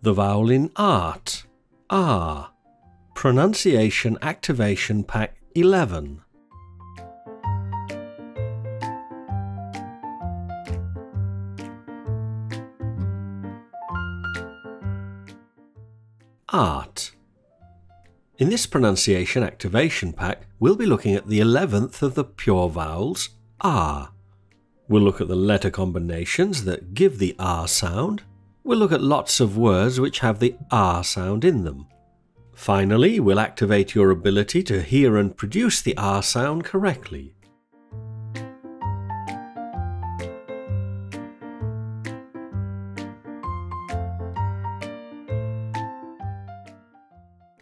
The vowel in art, R. Pronunciation Activation Pack 11. Art. In this pronunciation activation pack, we'll be looking at the 11th of the pure vowels, R. We'll look at the letter combinations that give the R sound. We'll look at lots of words which have the R sound in them. Finally, we'll activate your ability to hear and produce the R sound correctly.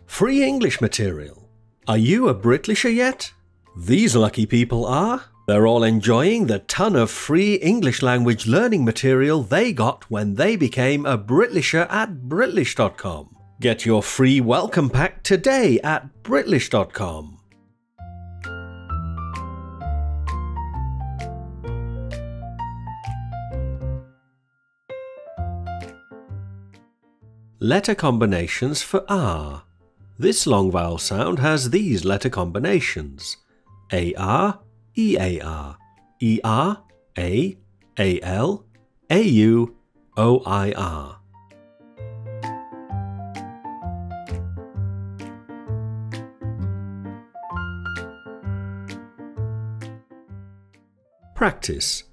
Free English material. Are you a Britlisher yet? These lucky people are. They're all enjoying the ton of free English language learning material they got when they became a Britlisher at Britlish.com. Get your free welcome pack today at Britlish.com. Letter combinations for R. This long vowel sound has these letter combinations: AR, EAR, ER, A, AL, AU, OIR. Practice.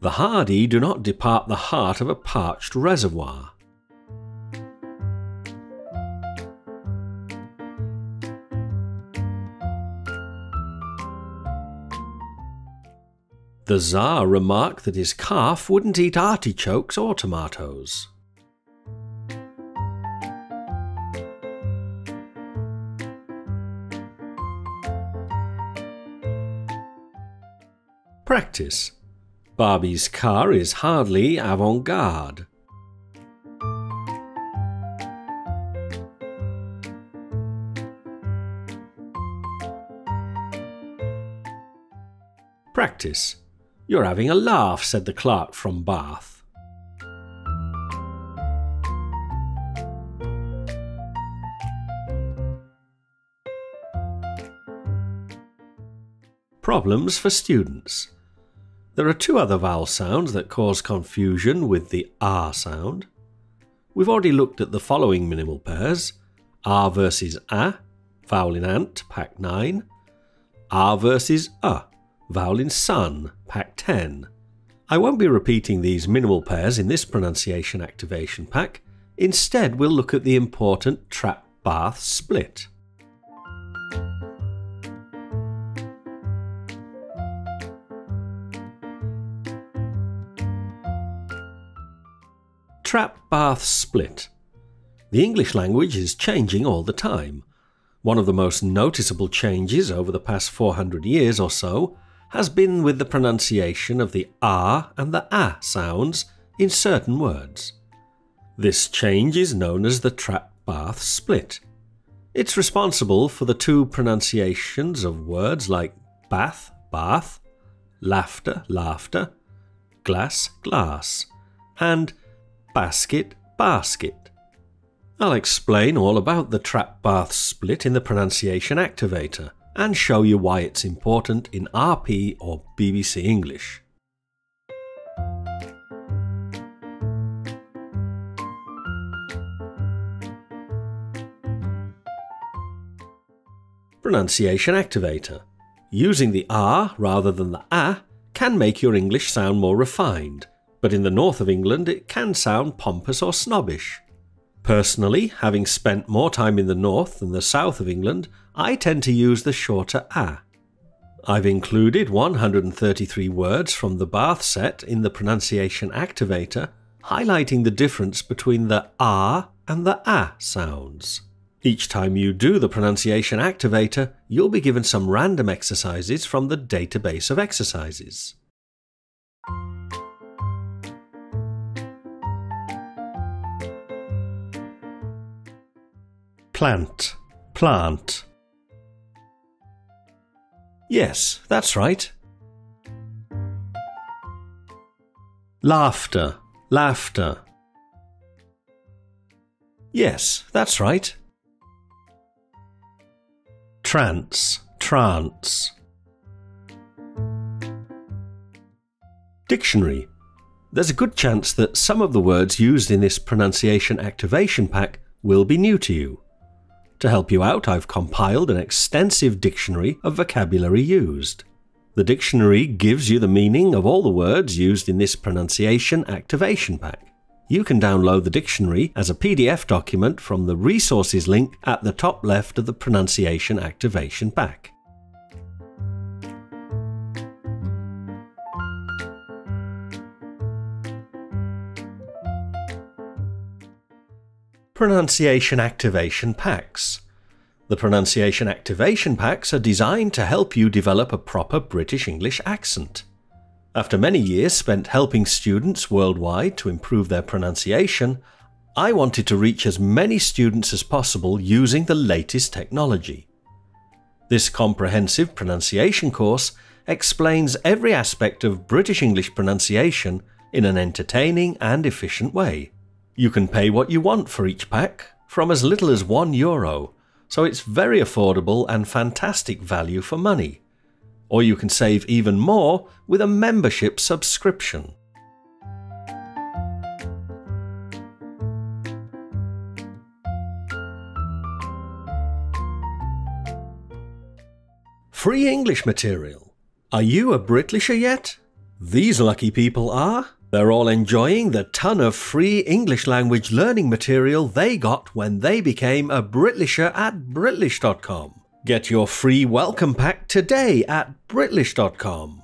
The hard E do not depart the heart of a parched reservoir. The Tsar remarked that his calf wouldn't eat artichokes or tomatoes. Practice. Barbie's car is hardly avant-garde. Practice. You're having a laugh, said the clerk from Bath. Problems for students. There are two other vowel sounds that cause confusion with the R sound. We've already looked at the following minimal pairs: R versus A, vowel in ant, pack 9, R versus vowel in sun, pack 10. I won't be repeating these minimal pairs in this pronunciation activation pack. Instead, we'll look at the important trap bath split. Trap bath split. The English language is changing all the time. One of the most noticeable changes over the past 400 years or so has been with the pronunciation of the R and the A sounds in certain words. This change is known as the trap bath split. It's responsible for the two pronunciations of words like bath, bath, laughter, laughter, glass, glass, and basket, basket. I'll explain all about the trap bath split in the pronunciation activator and show you why it's important in RP or BBC English. Pronunciation activator. Using the R rather than the A can make your English sound more refined, but in the north of England it can sound pompous or snobbish. Personally, having spent more time in the north than the south of England, I tend to use the shorter A. I've included 133 words from the Bath set in the pronunciation activator, highlighting the difference between the R and the A sounds. Each time you do the pronunciation activator, you'll be given some random exercises from the database of exercises. Plant, plant. Yes, that's right. Laughter, laughter. Yes, that's right. Trance, trance. Dictionary. There's a good chance that some of the words used in this pronunciation activation pack will be new to you. To help you out, I've compiled an extensive dictionary of vocabulary used. The dictionary gives you the meaning of all the words used in this pronunciation activation pack. You can download the dictionary as a PDF document from the resources link at the top left of the pronunciation activation pack. Pronunciation activation packs. The pronunciation activation packs are designed to help you develop a proper British English accent. After many years spent helping students worldwide to improve their pronunciation, I wanted to reach as many students as possible using the latest technology. This comprehensive pronunciation course explains every aspect of British English pronunciation in an entertaining and efficient way. You can pay what you want for each pack, from as little as €1, so it's very affordable and fantastic value for money. Or you can save even more with a membership subscription. Free English material. Are you a Britlisher yet? These lucky people are. They're all enjoying the ton of free English language learning material they got when they became a Britlisher at Britlish.com. Get your free welcome pack today at Britlish.com.